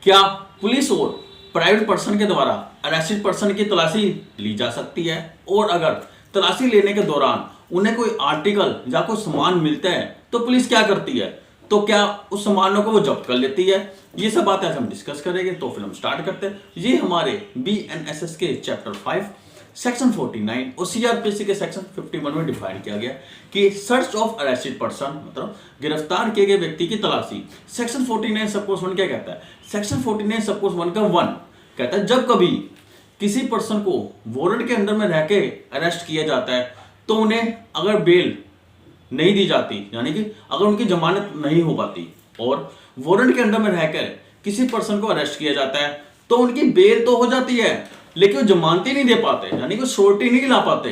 क्या पुलिस और private person के द्वारा अरेस्टेड पर्सन की तलाशी ली जा सकती है? और अगर तलाशी लेने के दौरान उन्हें कोई आर्टिकल या कोई सामान मिलता है तो पुलिस क्या करती है? तो क्या उस सामानों को वो जब्त कर लेती है? ये सब बातें आज हम डिस्कस करेंगे। तो फिर हम स्टार्ट करते हैं। ये हमारे BNSS के चैप्टर 5 सेक्शन 49 और CRPC के सेक्शन 51 में डिफाइन किया गया कि सर्च ऑफ अरेस्टेड पर्सन मतलब गिरफ्तार किए गए व्यक्ति की तलाशी। सेक्शन 49 सब क्लॉज 1 क्या कहता है? सेक्शन 49 सब क्लॉज 1 का 1 कहता है जब कभी किसी पर्सन को वारंट के अंडर में रह के अरेस्ट किया जाता है तो उन्हें अगर बेल नहीं दी जाती, यानी कि अगर उनकी जमानत नहीं हो पाती और वारंट के अंडर में रहकर किसी पर्सन को अरेस्ट किया जाता है तो उनकी बेल तो हो जाती है लेकिन वो जमानती नहीं दे पाते, यानी कि श्योरिटी नहीं ला पाते।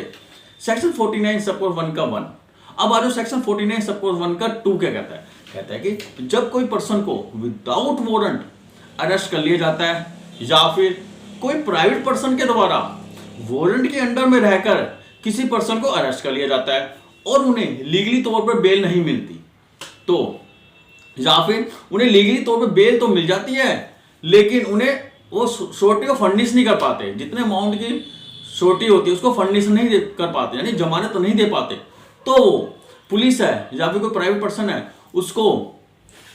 सेक्शन 49 सब क्लॉज 1 का 1। अब आ जाओ सेक्शन 49 सब क्लॉज 1 का 2 क्या कहता है? कहता है कि जब कोई पर्सन को विदाउट वारंट अरेस्ट कर लिया जाता है या फिर कोई प्राइवेट पर्सन के द्वारा वारंट के अंडर में रहकर किसी पर्सन को अरेस्ट कर लिया जाता है और उन्हें लीगली तौर पर बेल नहीं मिलती, तो या फिर उन्हें लीगली तौर पर बेल तो मिल जाती है लेकिन उन्हें वो श्योरिटी को फर्निश नहीं कर पाते, जितने अमाउंट की श्योरिटी होती है उसको फर्निश नहीं कर पाते, यानी जमानत तो नहीं दे पाते, तो पुलिस है या फिर कोई प्राइवेट पर्सन है उसको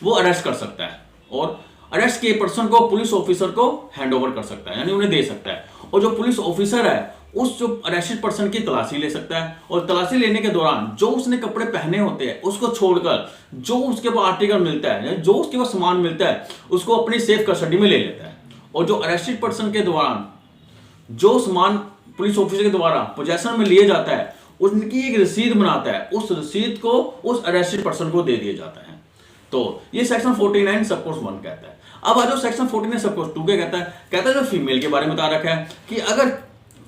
वो अरेस्ट कर सकता है और अरेस्ट किए पर्सन को पुलिस ऑफिसर को हैंड ओवर कर सकता है, यानी उन्हें दे सकता है। और जो पुलिस ऑफिसर है उस जो अरेस्टेड पर्सन की तलाशी ले सकता है और तलाशी लेने के दौरान जो उसने कपड़े पहने होते हैं उसको छोड़कर जो उसके पास आर्टिकल मिलता है, जो उसके पास सामान मिलता है उसको अपनी सेफ कस्टडी में ले लेता है। और जो अरेस्टेड पर्सन के दौरान जो सामान पुलिस ऑफिसर के द्वारा पोजेशन में लिया जाता है उनकी एक रसीद बनाता है, उस रसीद को उस अरेस्टेड पर्सन को दे दिया जाता है। तो ये सेक्शन 49 सब क्लॉज 1 कहता है। अब आ जाओ सेक्शन 49 सब क्लॉज 2 क्या कहता है? कहता है जो फीमेल के बारे में बता रखा है कि अगर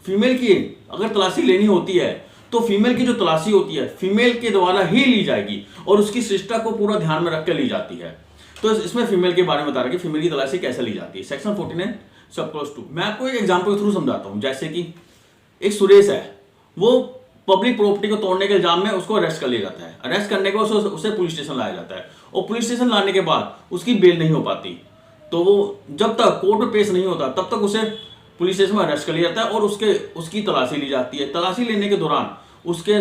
फीमेल की अगर तलाशी लेनी होती है तो फीमेल की जो तलाशी होती है फीमेल के द्वारा ही ली जाएगी और उसकी शिष्टा को पूरा ध्यान में रख कर ली जाती है। तो इसमें फीमेल के बारे में बता रहा है कि फीमेल की तलाशी कैसे ली जाती है। सेक्शन 49 सब क्लॉज 2 मैं आपको एक एग्जांपल के थ्रू समझाता हूं। जैसे कि एक सुरेश है, वो पब्लिक प्रॉपर्टी को तोड़ने के इल्जाम में उसको अरेस्ट कर लिया जाता है। अरेस्ट करने के बाद उसे पुलिस स्टेशन लाया जाता है और पुलिस स्टेशन लाने के बाद उसकी बेल नहीं हो पाती, तो वो जब तक कोर्ट में पेश नहीं होता तब तक उसे पुलिस स्टेशन में अरेस्ट कर लिया जाता है और उसकी तलाशी ली जाती है। तलाशी लेने के दौरान उसके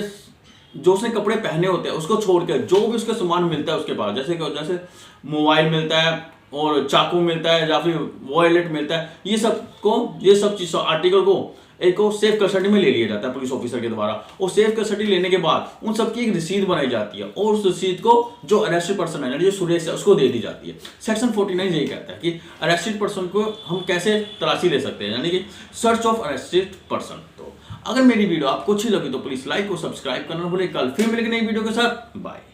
जो उसने कपड़े पहने होते हैं उसको छोड़कर जो भी उसका सामान मिलता है उसके पास, जैसे मोबाइल मिलता है और चाकू मिलता है या फिर वॉलेट मिलता है, ये सब चीज आर्टिकल को एक को सेफ कस्टडी में ले लिया जाता है पुलिस ऑफिसर के द्वारा और सेफ कस्टडी लेने के बाद उन सबकी एक रसीद बनाई जाती है और उस रसीद को जो अरेस्टेड पर्सन है, जो सुरेश है, उसको दे दी जाती है। सेक्शन 49 यही कहता है कि अरेस्टेड पर्सन को हम कैसे तलाशी ले सकते हैं, यानी कि सर्च ऑफ अरेस्टेड पर्सन। तो अगर मेरी वीडियो आपको अच्छी लगी तो प्लीज लाइक और सब्सक्राइब करना भूलें। कल फिर मिलेंगे नई वीडियो के साथ। बाय।